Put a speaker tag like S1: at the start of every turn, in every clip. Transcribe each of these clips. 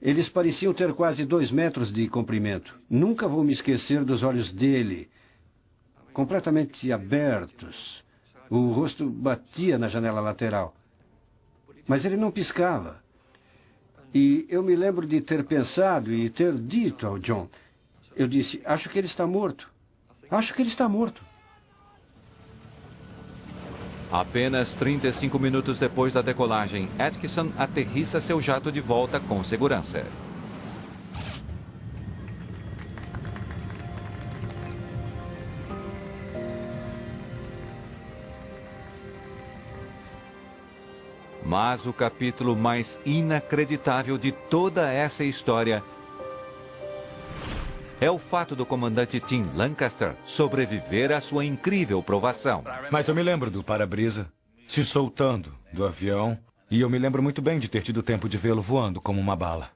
S1: Eles pareciam ter quase 2 metros de comprimento. Nunca vou me esquecer dos olhos dele, completamente abertos. O rosto batia na janela lateral. Mas ele não piscava. E eu me lembro de ter pensado e ter dito ao John. Eu disse, acho que ele está morto. Acho que ele está morto.
S2: Apenas 35 minutos depois da decolagem, Atkinson aterrissa seu jato de volta com segurança. Mas o capítulo mais inacreditável de toda essa história é o fato do comandante Tim Lancaster sobreviver à sua incrível provação.
S3: Mas eu me lembro do para-brisa se soltando do avião e eu me lembro muito bem de ter tido tempo de vê-lo voando como uma bala.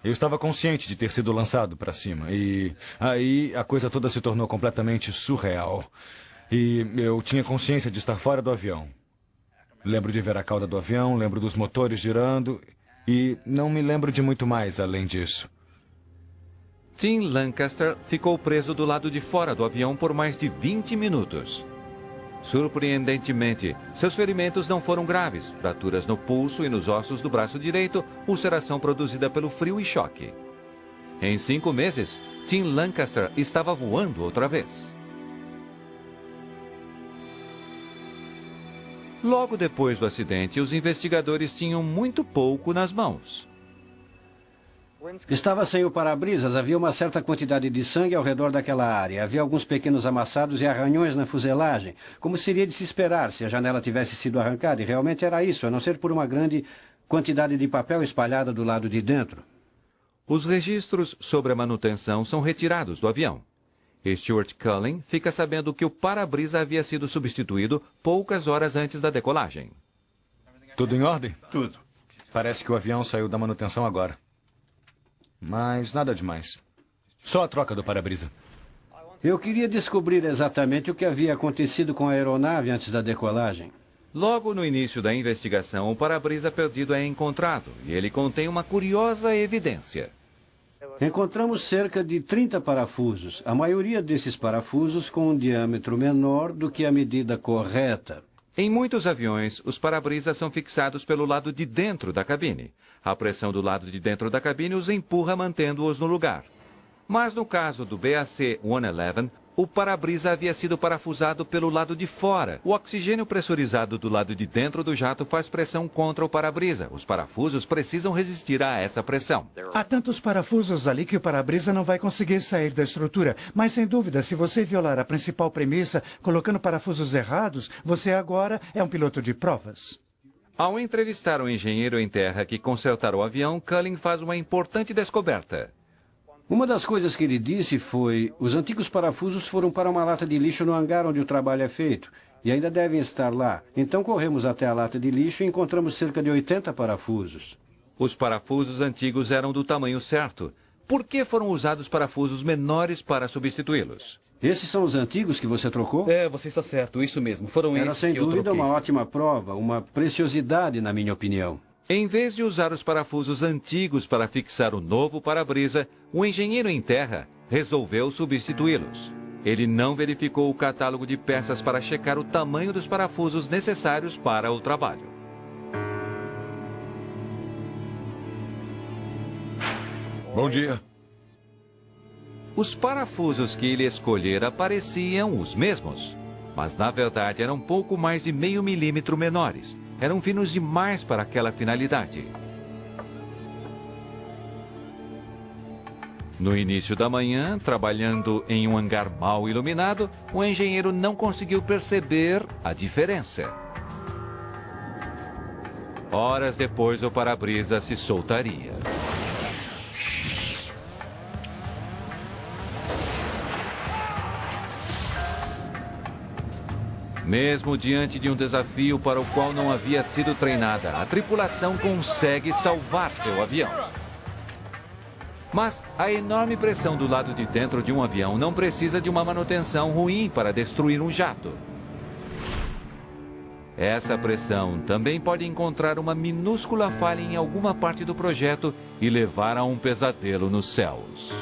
S3: Eu estava consciente de ter sido lançado para cima e aí a coisa toda se tornou completamente surreal. E eu tinha consciência de estar fora do avião. Lembro de ver a cauda do avião, lembro dos motores girando e não me lembro de muito mais além disso.
S2: Tim Lancaster ficou preso do lado de fora do avião por mais de 20 minutos. Surpreendentemente, seus ferimentos não foram graves. Fraturas no pulso e nos ossos do braço direito, ulceração produzida pelo frio e choque. Em 5 meses, Tim Lancaster estava voando outra vez. Logo depois do acidente, os investigadores tinham muito pouco nas mãos.
S1: Estava sem o para-brisas, havia uma certa quantidade de sangue ao redor daquela área. Havia alguns pequenos amassados e arranhões na fuselagem, como seria de se esperar se a janela tivesse sido arrancada. E realmente era isso, a não ser por uma grande quantidade de papel espalhada do lado de dentro.
S2: Os registros sobre a manutenção são retirados do avião. Stuart Cullen fica sabendo que o para-brisa havia sido substituído poucas horas antes da decolagem.
S3: Tudo em ordem?
S4: Tudo.
S3: Parece que o avião saiu da manutenção agora. Mas nada demais. Só a troca do para-brisa.
S1: Eu queria descobrir exatamente o que havia acontecido com a aeronave antes da decolagem.
S2: Logo no início da investigação, o para-brisa perdido é encontrado e ele contém uma curiosa evidência.
S1: Encontramos cerca de 30 parafusos, a maioria desses parafusos com um diâmetro menor do que a medida correta.
S2: Em muitos aviões, os para-brisas são fixados pelo lado de dentro da cabine. A pressão do lado de dentro da cabine os empurra mantendo-os no lugar. Mas no caso do BAC-111, o para-brisa havia sido parafusado pelo lado de fora. O oxigênio pressurizado do lado de dentro do jato faz pressão contra o para-brisa. Os parafusos precisam resistir a essa pressão.
S5: Há tantos parafusos ali que o para-brisa não vai conseguir sair da estrutura. Mas, sem dúvida, se você violar a principal premissa, colocando parafusos errados, você agora é um piloto de provas.
S2: Ao entrevistar o engenheiro em terra que consertará o avião, Cullen faz uma importante descoberta.
S1: Uma das coisas que ele disse foi: os antigos parafusos foram para uma lata de lixo no hangar onde o trabalho é feito, e ainda devem estar lá. Então corremos até a lata de lixo e encontramos cerca de 80 parafusos.
S2: Os parafusos antigos eram do tamanho certo. Por que foram usados parafusos menores para substituí-los?
S1: Esses são os antigos que você trocou?
S6: É, você está certo, isso mesmo. Foram
S1: Era
S6: esses
S1: sem
S6: que eu
S1: dúvida
S6: troquei.
S1: uma ótima prova, uma preciosidade na minha opinião.
S2: Em vez de usar os parafusos antigos para fixar o novo para-brisa, o engenheiro em terra resolveu substituí-los. Ele não verificou o catálogo de peças para checar o tamanho dos parafusos necessários para o trabalho.
S4: Bom dia.
S2: Os parafusos que ele escolhera pareciam os mesmos, mas na verdade eram pouco mais de meio milímetro menores. Eram finos demais para aquela finalidade. No início da manhã, trabalhando em um hangar mal iluminado, o engenheiro não conseguiu perceber a diferença. Horas depois, o para-brisa se soltaria. Mesmo diante de um desafio para o qual não havia sido treinada, a tripulação consegue salvar seu avião. Mas a enorme pressão do lado de dentro de um avião não precisa de uma manutenção ruim para destruir um jato. Essa pressão também pode encontrar uma minúscula falha em alguma parte do projeto e levar a um pesadelo nos céus.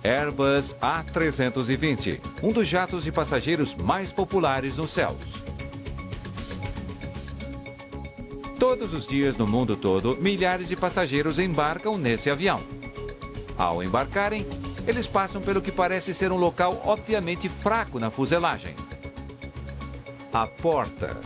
S2: Airbus A320, um dos jatos de passageiros mais populares nos céus. Todos os dias no mundo todo, milhares de passageiros embarcam nesse avião. Ao embarcarem, eles passam pelo que parece ser um local obviamente fraco na fuselagem. A porta.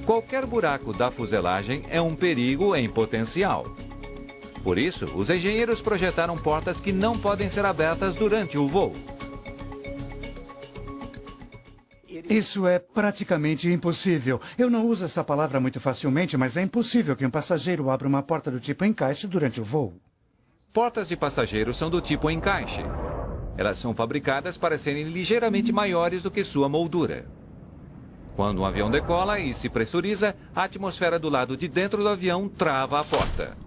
S2: Qualquer buraco da fuselagem é um perigo em potencial. Por isso, os engenheiros projetaram portas que não podem ser abertas durante o voo.
S5: Isso é praticamente impossível. Eu não uso essa palavra muito facilmente, mas é impossível que um passageiro abra uma porta do tipo encaixe durante o voo.
S2: Portas de passageiros são do tipo encaixe. Elas são fabricadas para serem ligeiramente maiores do que sua moldura. Quando um avião decola e se pressuriza, a atmosfera do lado de dentro do avião trava a porta.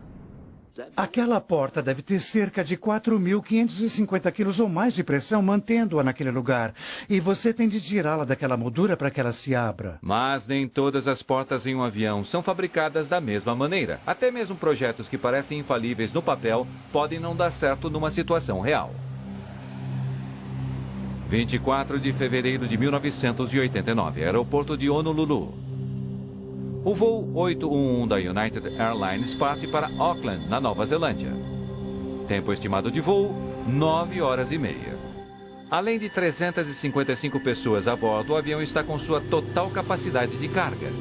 S5: Aquela porta deve ter cerca de 4.550 quilos ou mais de pressão, mantendo-a naquele lugar. E você tem de tirá-la daquela moldura para que ela se abra.
S2: Mas nem todas as portas em um avião são fabricadas da mesma maneira. Até mesmo projetos que parecem infalíveis no papel podem não dar certo numa situação real. 24 de fevereiro de 1989, aeroporto de Honolulu. O voo 811 da United Airlines parte para Auckland, na Nova Zelândia. Tempo estimado de voo, 9 horas e meia. Além de 355 pessoas a bordo, o avião está com sua total capacidade de carga.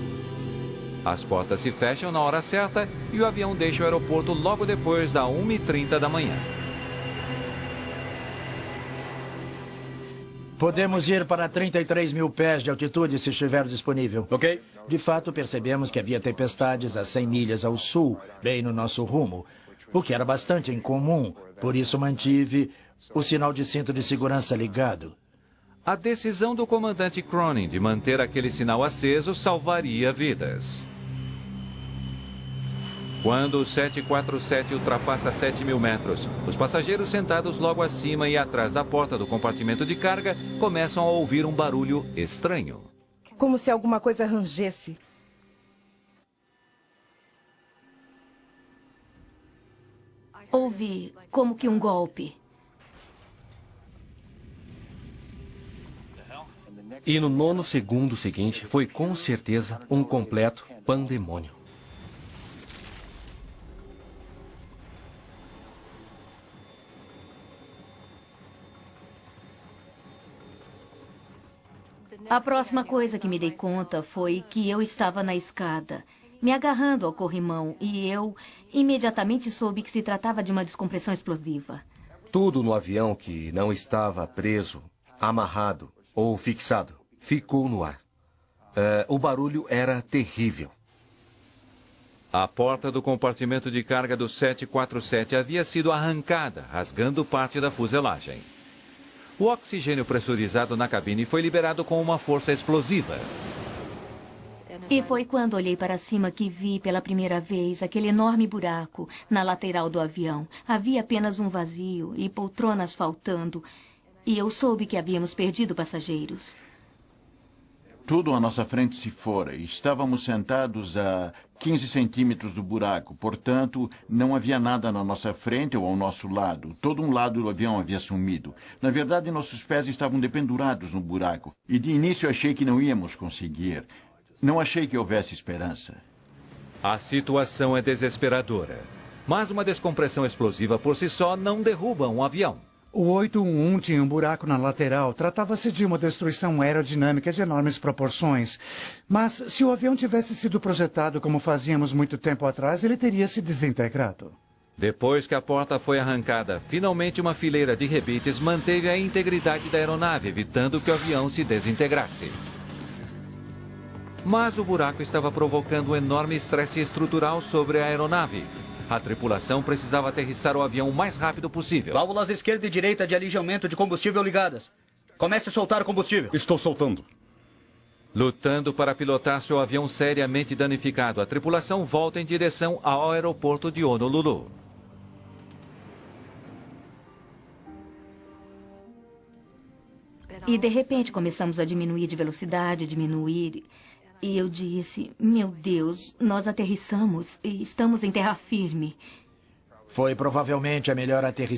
S2: As portas se fecham na hora certa e o avião deixa o aeroporto logo depois da 1h30 da manhã.
S7: Podemos ir para 33 mil pés de altitude se estiver disponível.
S6: Ok.
S7: De fato, percebemos que havia tempestades a 100 milhas ao sul, bem no nosso rumo, o que era bastante incomum, por isso mantive o sinal de cinto de segurança ligado.
S2: A decisão do comandante Cronin de manter aquele sinal aceso salvaria vidas. Quando o 747 ultrapassa 7.000 metros, os passageiros sentados logo acima e atrás da porta do compartimento de carga começam a ouvir um barulho estranho.
S8: Como se alguma coisa rangesse.
S9: Houve como que um golpe.
S10: E no 9º segundo seguinte foi com certeza um completo pandemônio.
S9: A próxima coisa que me dei conta foi que eu estava na escada, me agarrando ao corrimão, e eu imediatamente soube que se tratava de uma descompressão explosiva.
S10: Tudo no avião que não estava preso, amarrado ou fixado ficou no ar. O barulho era terrível.
S2: A porta do compartimento de carga do 747 havia sido arrancada, rasgando parte da fuselagem. O oxigênio pressurizado na cabine foi liberado com uma força explosiva.
S9: E foi quando olhei para cima que vi pela primeira vez aquele enorme buraco na lateral do avião. Havia apenas um vazio e poltronas faltando. E eu soube que havíamos perdido passageiros.
S11: Tudo à nossa frente se fora. Estávamos sentados a 15 centímetros do buraco. Portanto, não havia nada na nossa frente ou ao nosso lado. Todo um lado do avião havia sumido. Na verdade, nossos pés estavam dependurados no buraco. E de início achei que não íamos conseguir. Não achei que houvesse esperança.
S2: A situação é desesperadora. Mas uma descompressão explosiva por si só não derruba um avião.
S5: O 811 tinha um buraco na lateral. Tratava-se de uma destruição aerodinâmica de enormes proporções. Mas se o avião tivesse sido projetado como fazíamos muito tempo atrás, ele teria se desintegrado.
S2: Depois que a porta foi arrancada, finalmente uma fileira de rebites manteve a integridade da aeronave, evitando que o avião se desintegrasse. Mas o buraco estava provocando um enorme estresse estrutural sobre a aeronave. A tripulação precisava aterrissar o avião o mais rápido possível.
S6: Válvulas esquerda e direita de alijamento de combustível ligadas. Comece a soltar o combustível.
S4: Estou soltando.
S2: Lutando para pilotar seu avião seriamente danificado, a tripulação volta em direção ao aeroporto de Honolulu.
S9: E de repente começamos a diminuir de velocidade, diminuir. E eu disse, meu Deus, nós aterrissamos e estamos em terra firme.
S7: Foi provavelmente a melhor aterrissagem